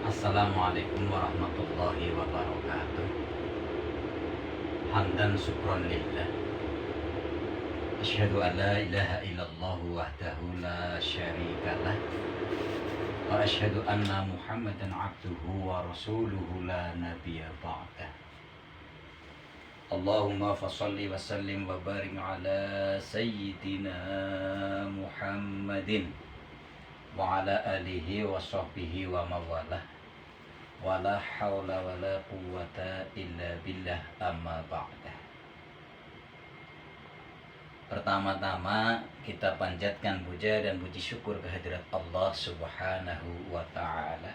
Assalamualaikum warahmatullahi wabarakatuh. Hamdan syukron lillah. Asyhadu an la ilaha illallah wahdahu la syarikalah. Wa asyhadu anna Muhammadan abduhu wa rasuluhu la nabiyya ba'dah. Allahumma fassalli wa sallim wa barik ala sayyidina Muhammadin wa ala alihi wa sahbihi wa mawalah. Wala haula wala quwwata illa billah, amma ba'dah. Pertama-tama kita panjatkan puja dan puji syukur kehadirat Allah Subhanahu wa ta'ala,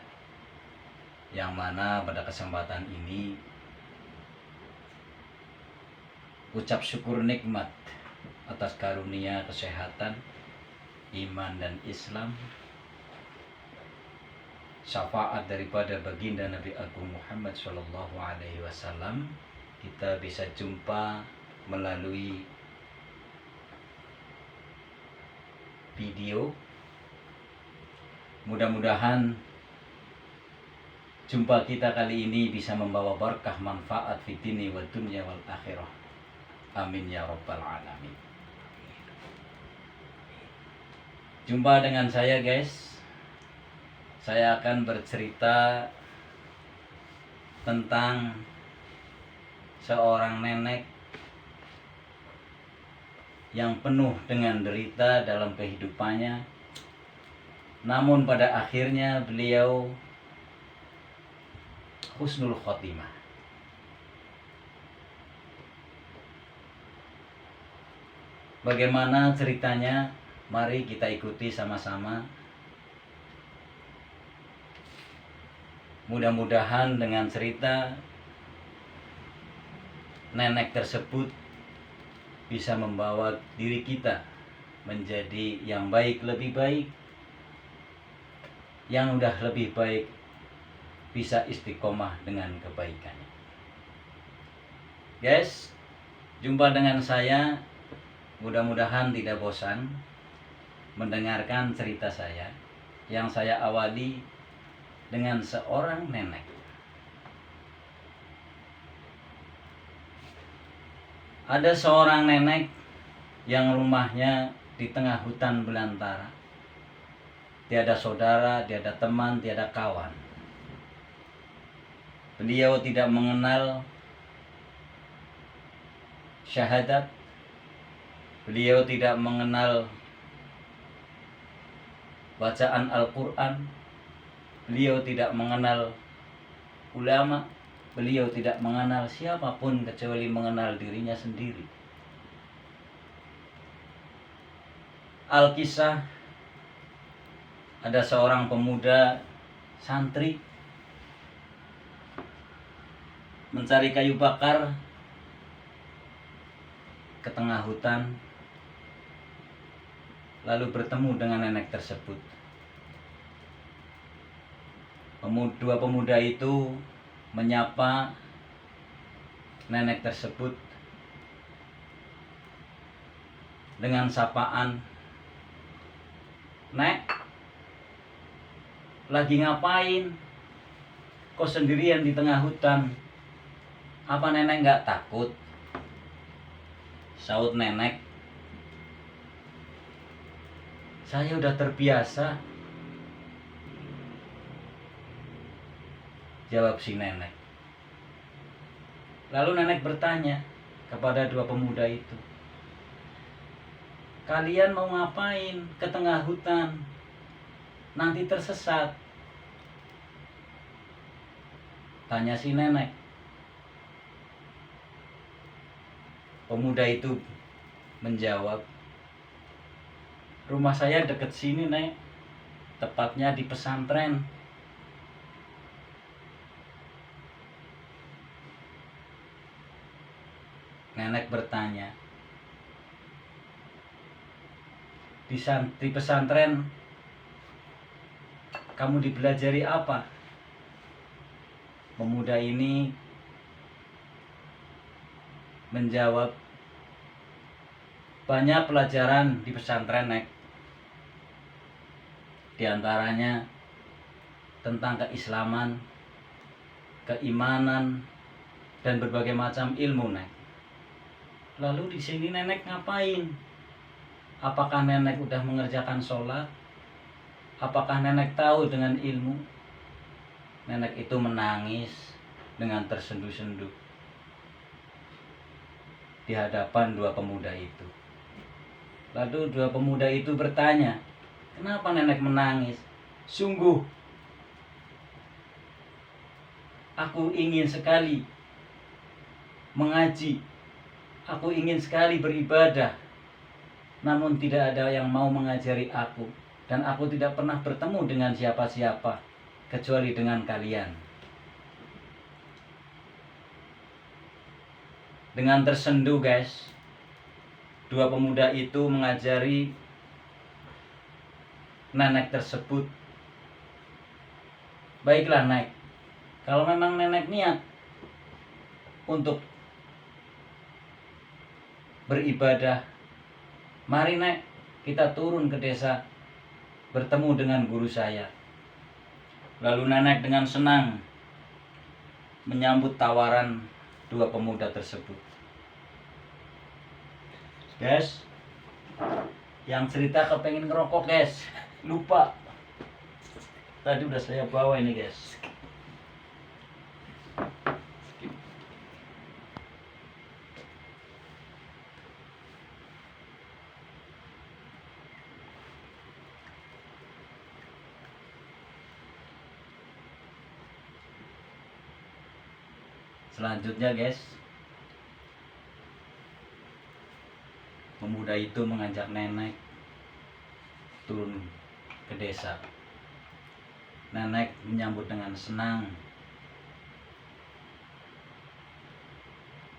yang mana pada kesempatan ini ucap syukur nikmat atas karunia kesehatan, iman dan Islam, syafaat daripada baginda Nabi Agung Muhammad Sallallahu Alaihi Wasallam, kita bisa jumpa melalui video. Mudah-mudahan jumpa kita kali ini bisa membawa berkah manfaat fid dini wa dunya wal akhirah. Amin ya rabbal alamin. Jumpa dengan saya, guys. Saya akan bercerita tentang seorang nenek yang penuh dengan derita dalam kehidupannya, namun pada akhirnya beliau husnul khotimah. Bagaimana ceritanya? Mari kita ikuti sama-sama. Mudah-mudahan dengan cerita nenek tersebut bisa membawa diri kita menjadi yang baik, lebih baik, yang udah lebih baik bisa istiqomah dengan kebaikannya. Guys, jumpa dengan saya. Mudah-mudahan tidak bosan mendengarkan cerita saya yang saya awali dengan seorang nenek. Ada seorang nenek yang rumahnya di tengah hutan belantara. Tiada saudara, tiada teman, tiada kawan. Beliau tidak mengenal syahadat. Beliau tidak mengenal bacaan Al-Quran. Beliau tidak mengenal ulama. Beliau tidak mengenal siapapun kecuali mengenal dirinya sendiri. Alkisah, ada seorang pemuda santri mencari kayu bakar ke tengah hutan, lalu bertemu dengan nenek tersebut. Dua pemuda itu menyapa nenek tersebut dengan sapaan, "Nek, lagi ngapain? Kok sendirian di tengah hutan? Apa nenek nggak takut?" Saut nenek, "Saya udah terbiasa," jawab si nenek. Lalu nenek bertanya kepada dua pemuda itu, "Kalian mau ngapain ke tengah hutan? Nanti tersesat," tanya si nenek. Pemuda itu menjawab, "Rumah saya dekat sini, Nek. Tepatnya di pesantren." Nenek bertanya, di pesantren kamu dipelajari apa?" Pemuda ini menjawab, "Banyak pelajaran di pesantren, Nek. Di antaranya tentang keislaman, keimanan, dan berbagai macam ilmu, Nek. Lalu di sini Nenek ngapain? Apakah Nenek udah mengerjakan sholat? Apakah Nenek tahu dengan ilmu? Nenek itu menangis dengan tersendu-sendu di hadapan dua pemuda itu. Lalu dua pemuda itu bertanya, kenapa Nenek menangis? Sungguh, aku ingin sekali mengaji. Aku ingin sekali beribadah. Namun tidak ada yang mau mengajari aku. Dan aku tidak pernah bertemu dengan siapa-siapa kecuali dengan kalian. Dengan tersendu, guys, dua pemuda itu mengajari nenek tersebut, baiklah Nek, kalau memang nenek niat untuk beribadah, mari Nek, kita turun ke desa bertemu dengan guru saya. Lalu nenek dengan senang menyambut tawaran dua pemuda tersebut. Guys, yang cerita kepengen ngerokok, guys, lupa. Tadi udah saya bawa ini, guys. Selanjutnya, guys, pemuda itu mengajak nenek turun ke desa. Nenek menyambut dengan senang.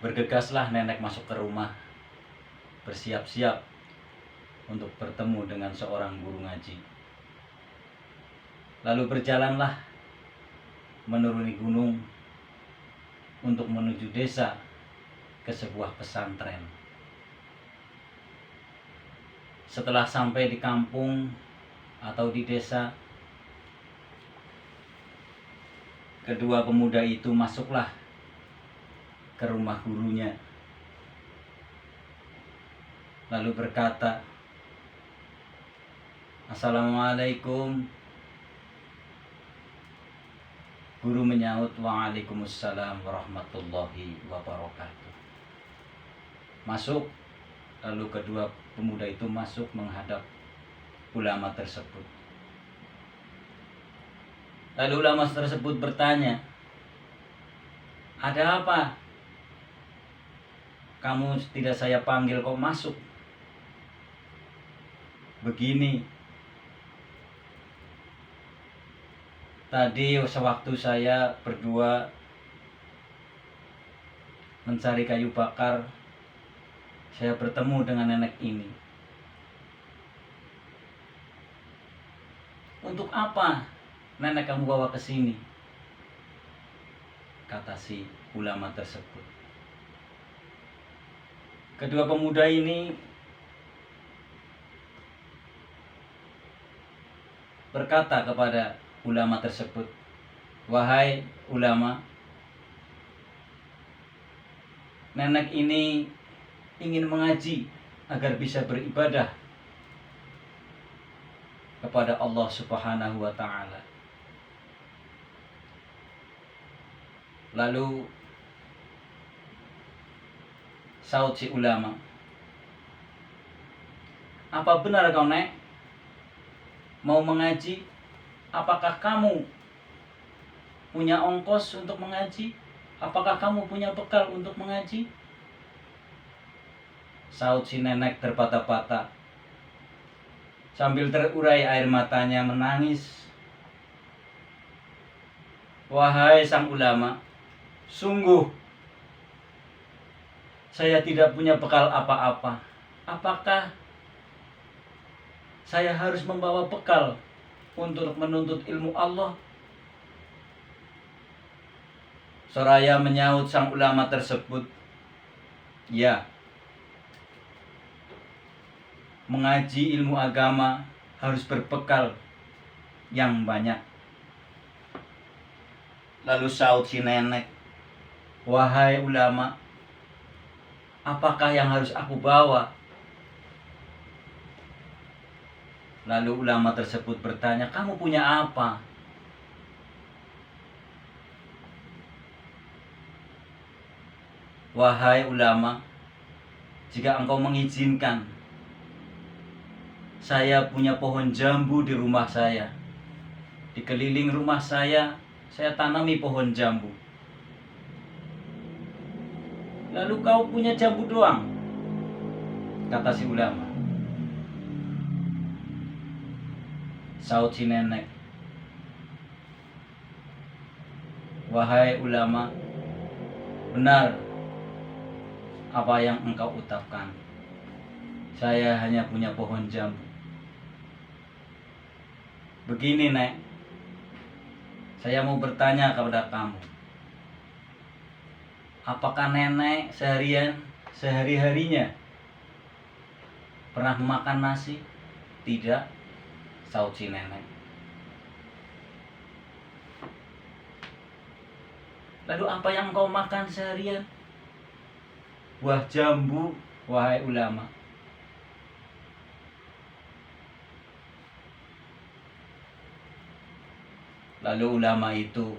Bergegaslah nenek masuk ke rumah, bersiap-siap untuk bertemu dengan seorang guru ngaji. Lalu berjalanlah menuruni gunung untuk menuju desa ke sebuah pesantren. Setelah sampai di kampung atau di desa, kedua pemuda itu masuklah ke rumah gurunya. Lalu berkata, "Assalamualaikum." Guru menyaut, "Waalaikumsalam warahmatullahi wabarakatuh." Masuk. Lalu kedua pemuda itu masuk menghadap ulama tersebut. Lalu ulama tersebut bertanya, "Ada apa? Kamu tidak saya panggil kok masuk?" "Begini, tadi sewaktu saya berdua mencari kayu bakar, saya bertemu dengan nenek ini." "Untuk apa nenek kamu bawa ke sini?" kata si ulama tersebut. Kedua pemuda ini berkata kepada ulama tersebut, "Wahai ulama, nenek ini ingin mengaji agar bisa beribadah kepada Allah Subhanahu wa ta'ala." Lalu saut si ulama, "Apa benar kau, Nek, mau mengaji? Apakah kamu punya ongkos untuk mengaji? Apakah kamu punya bekal untuk mengaji?" Saut si nenek terpatah-patah, sambil terurai air matanya menangis, "Wahai sang ulama, sungguh saya tidak punya bekal apa-apa. Apakah saya harus membawa bekal untuk menuntut ilmu Allah?" Soraya menyaut sang ulama tersebut, "Ya, mengaji ilmu agama harus berbekal yang banyak. Lalu saut si nenek, "Wahai ulama, apakah yang harus aku bawa?" Lalu ulama tersebut bertanya, "Kamu punya apa?" "Wahai ulama, jika engkau mengizinkan, saya punya pohon jambu di rumah saya. Di keliling rumah saya tanami pohon jambu." "Lalu kau punya jambu doang?" kata si ulama. Saut si nenek, "Wahai ulama, benar apa yang engkau ucapkan. Saya hanya punya pohon jambu. Begini, Nek, saya mau bertanya kepada kamu. Apakah nenek sehari-harinya pernah memakan nasi?" "Tidak," saut si nenek. "Lalu apa yang engkau makan seharian?" "Buah jambu, wahai ulama." Lalu ulama itu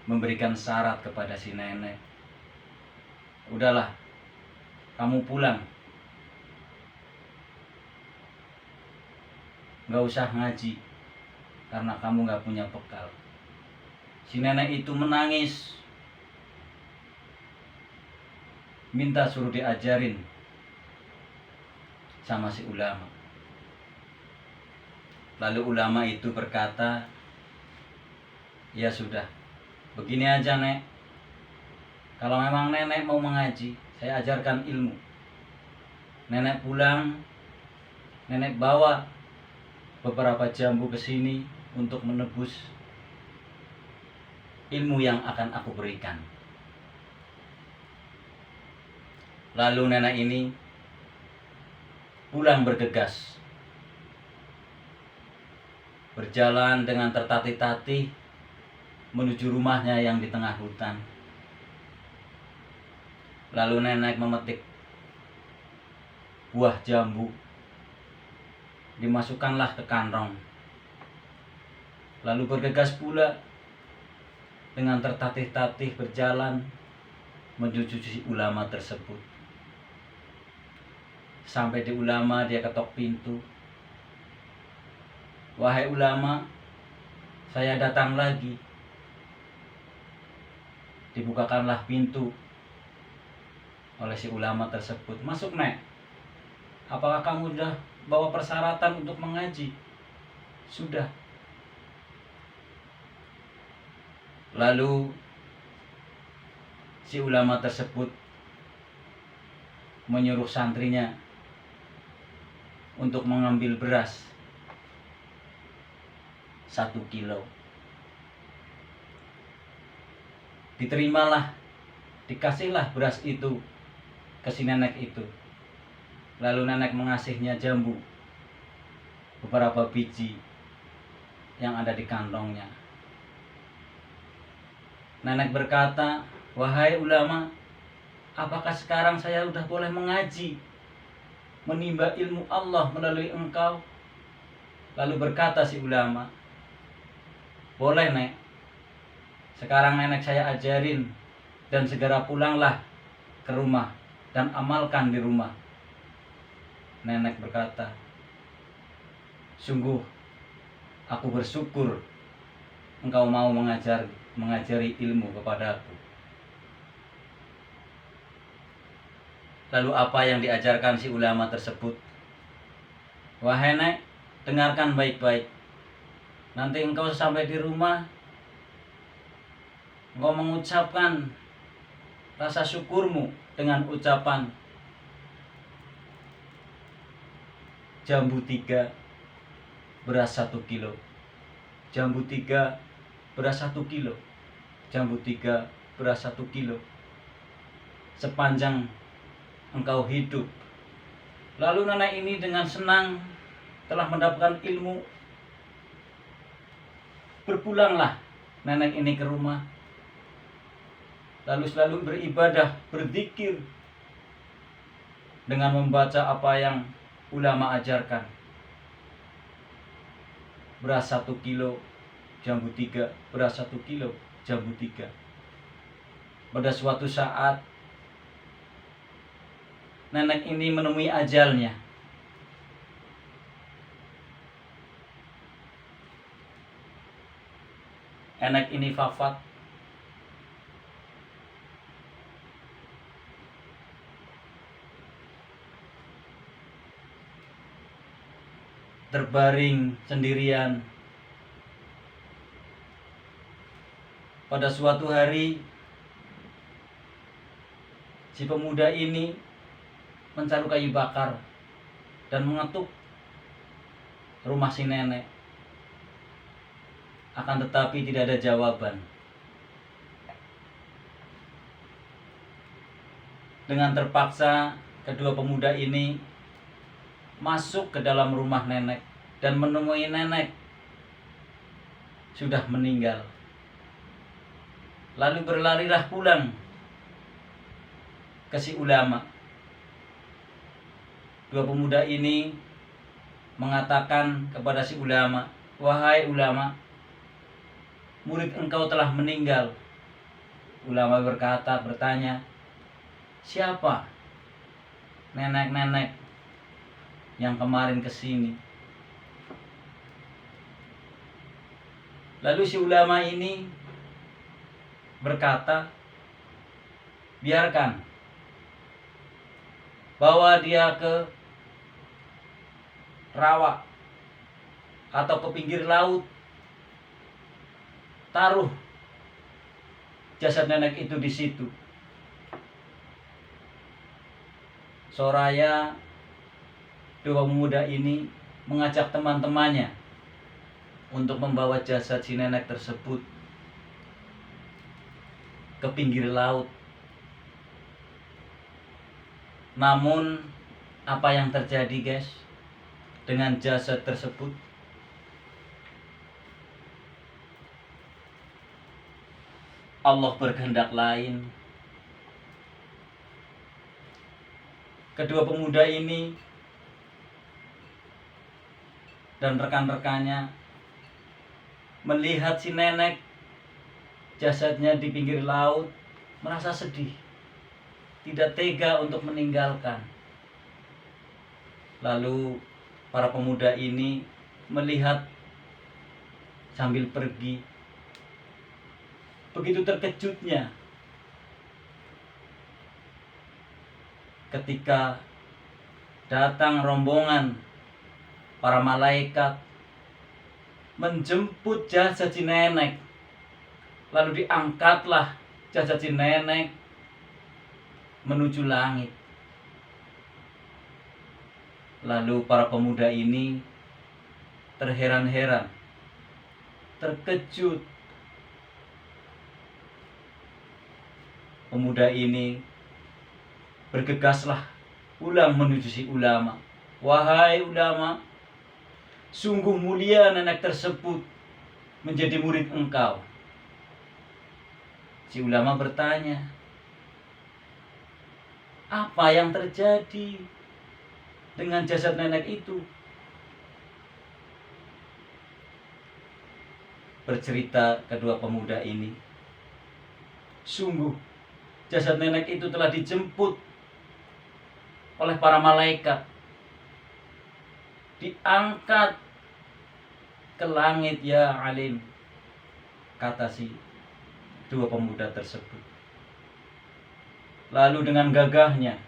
memberikan syarat kepada si nenek, "Udahlah, kamu pulang. Gak usah ngaji, karena kamu gak punya bekal." Si nenek itu menangis, minta suruh diajarin sama si ulama. Lalu ulama itu berkata, "Ya sudah, begini aja, Nek. Kalau memang nenek mau mengaji, saya ajarkan ilmu. Nenek pulang, nenek bawa beberapa jambu ke sini untuk menebus ilmu yang akan aku berikan." Lalu nenek ini pulang bergegas, berjalan dengan tertatih-tatih menuju rumahnya yang di tengah hutan. Lalu nenek memetik buah jambu, dimasukkanlah ke kantong. Lalu bergegas pula dengan tertatih-tatih berjalan menuju si ulama tersebut. Sampai di ulama, dia ketok pintu. "Wahai ulama, saya datang lagi." Dibukakanlah pintu oleh si ulama tersebut. "Masuk, Nek. Apakah kamu sudah bawa persyaratan untuk mengaji?" "Sudah." Lalu si ulama tersebut menyuruh santrinya untuk mengambil beras 1 kilo. Diterimalah, dikasihlah beras itu ke si nenek itu. Lalu nenek mengasihnya jambu, beberapa biji yang ada di kantongnya. Nenek berkata, "Wahai ulama, apakah sekarang saya sudah boleh mengaji, menimba ilmu Allah melalui engkau?" Lalu berkata si ulama, "Boleh, Nek. Sekarang nenek saya ajarin, dan segera pulanglah ke rumah dan amalkan di rumah." Nenek berkata, "Sungguh aku bersyukur engkau mau mengajari ilmu kepadaku." Lalu apa yang diajarkan si ulama tersebut? "Wahai Nek, dengarkan baik-baik. Nanti engkau sampai di rumah, engkau mengucapkan rasa syukurmu dengan ucapan, jambu 3, beras 1 kilo. Jambu 3, beras 1 kilo. Jambu 3, beras 1 kilo. Sepanjang engkau hidup." Lalu nenek ini dengan senang telah mendapatkan ilmu. Berpulanglah nenek ini ke rumah, lalu selalu beribadah, berzikir dengan membaca apa yang ulama ajarkan. Beras 1 kilo, jambu 3, beras 1 kilo, jambu 3. Pada suatu saat nenek ini menemui ajalnya. Nenek ini wafat. Terbaring sendirian. Pada suatu hari, si pemuda ini mencari kayu bakar dan mengetuk rumah si nenek. Akan tetapi tidak ada jawaban. Dengan terpaksa, kedua pemuda ini masuk ke dalam rumah nenek dan menemui nenek sudah meninggal. Lalu berlarilah pulang ke si ulama. Dua pemuda ini mengatakan kepada si ulama, "Wahai ulama, murid engkau telah meninggal." Ulama bertanya, "Siapa nenek-nenek yang kemarin kesini?" Lalu si ulama ini berkata, "Biarkan, bawa dia ke rawa atau ke pinggir laut, taruh jasad nenek itu di situ." Soraya, dua pemuda ini mengajak teman-temannya untuk membawa jasad si nenek tersebut ke pinggir laut. Namun apa yang terjadi, guys, dengan jasad tersebut? Allah berkehendak lain. Kedua pemuda ini dan rekan-rekannya melihat si nenek jasadnya di pinggir laut, merasa sedih, tidak tega untuk meninggalkan. Lalu para pemuda ini melihat sambil pergi. Begitu terkejutnya ketika datang rombongan para malaikat menjemput jasad si nenek. Lalu diangkatlah jasad si nenek menuju langit. Lalu para pemuda ini terheran-heran, terkejut. Pemuda ini bergegaslah pulang menuju si ulama. "Wahai ulama, sungguh mulia nenek tersebut menjadi murid engkau." Si ulama bertanya, "Apa yang terjadi dengan jasad nenek itu?" Bercerita kedua pemuda ini, "Sungguh jasad nenek itu telah dijemput oleh para malaikat, diangkat ke langit, ya alim," kata si dua pemuda tersebut. Lalu dengan gagahnya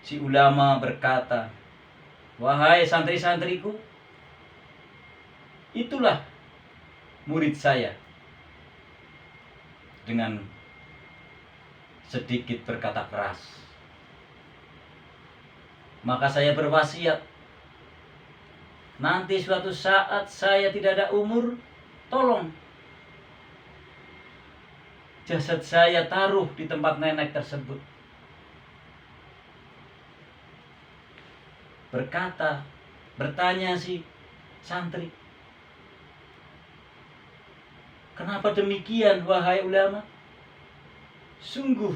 si ulama berkata, "Wahai santri-santriku, itulah murid saya." Dengan sedikit berkata keras, "Maka saya berwasiat, nanti suatu saat saya tidak ada umur, tolong jasad saya taruh di tempat nenek tersebut." Bertanya si santri, Kenapa demikian, wahai ulama? Sungguh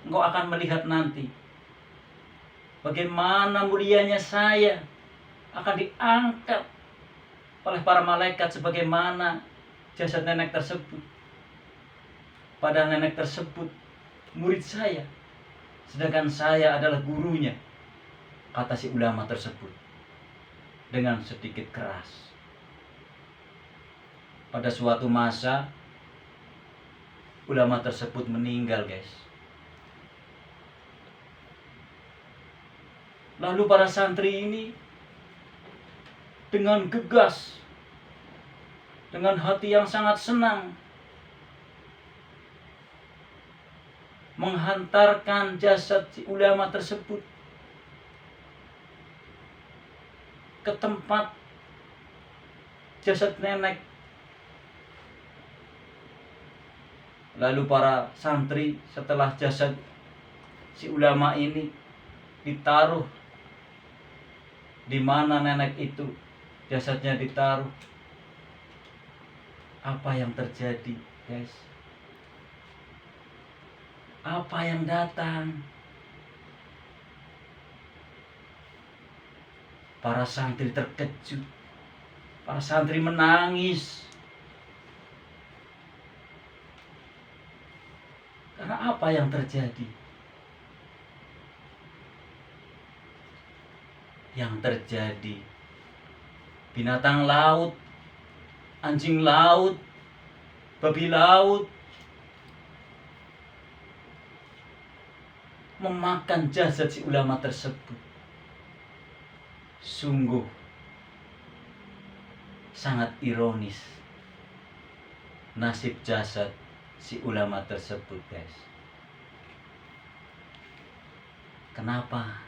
engkau akan melihat nanti bagaimana mulianya saya akan diangkat oleh para malaikat sebagaimana jasad nenek tersebut. Pada nenek tersebut murid saya, sedangkan saya adalah gurunya, kata si ulama tersebut dengan sedikit keras. Pada suatu masa ulama tersebut meninggal, guys. Lalu para santri ini dengan gegas, dengan hati yang sangat senang, menghantarkan jasad si ulama tersebut ke tempat jasad nenek. Lalu para santri setelah jasad si ulama ini ditaruh di mana nenek itu jasadnya ditaruh, apa yang terjadi, guys? Apa yang datang? Para santri terkejut. Para santri menangis. Karena apa yang terjadi? Yang terjadi, binatang laut, anjing laut, babi laut memakan jasad si ulama tersebut. Sungguh sangat ironis nasib jasad si ulama tersebut, guys. Kenapa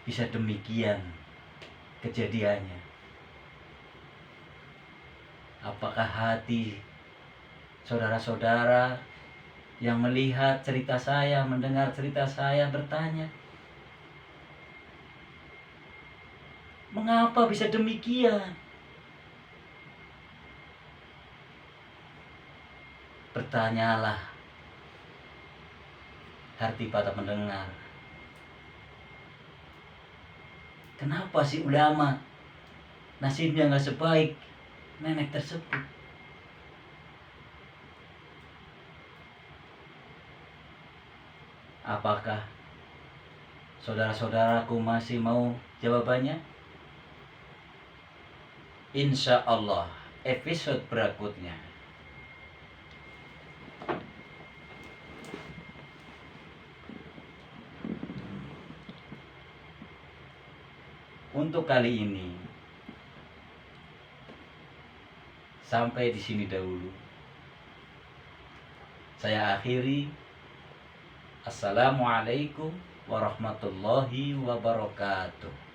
bisa demikian kejadiannya? Apakah hati saudara-saudara yang melihat cerita saya, mendengar cerita saya bertanya, mengapa bisa demikian? Bertanyalah hati para pendengar. Kenapa si ulama nasibnya gak sebaik nenek tersebut? Apakah saudara-saudaraku masih mau jawabannya? Insya Allah episode berikutnya. Untuk kali ini sampai di sini dahulu. Saya akhiri. Assalamualaikum warahmatullahi wabarakatuh.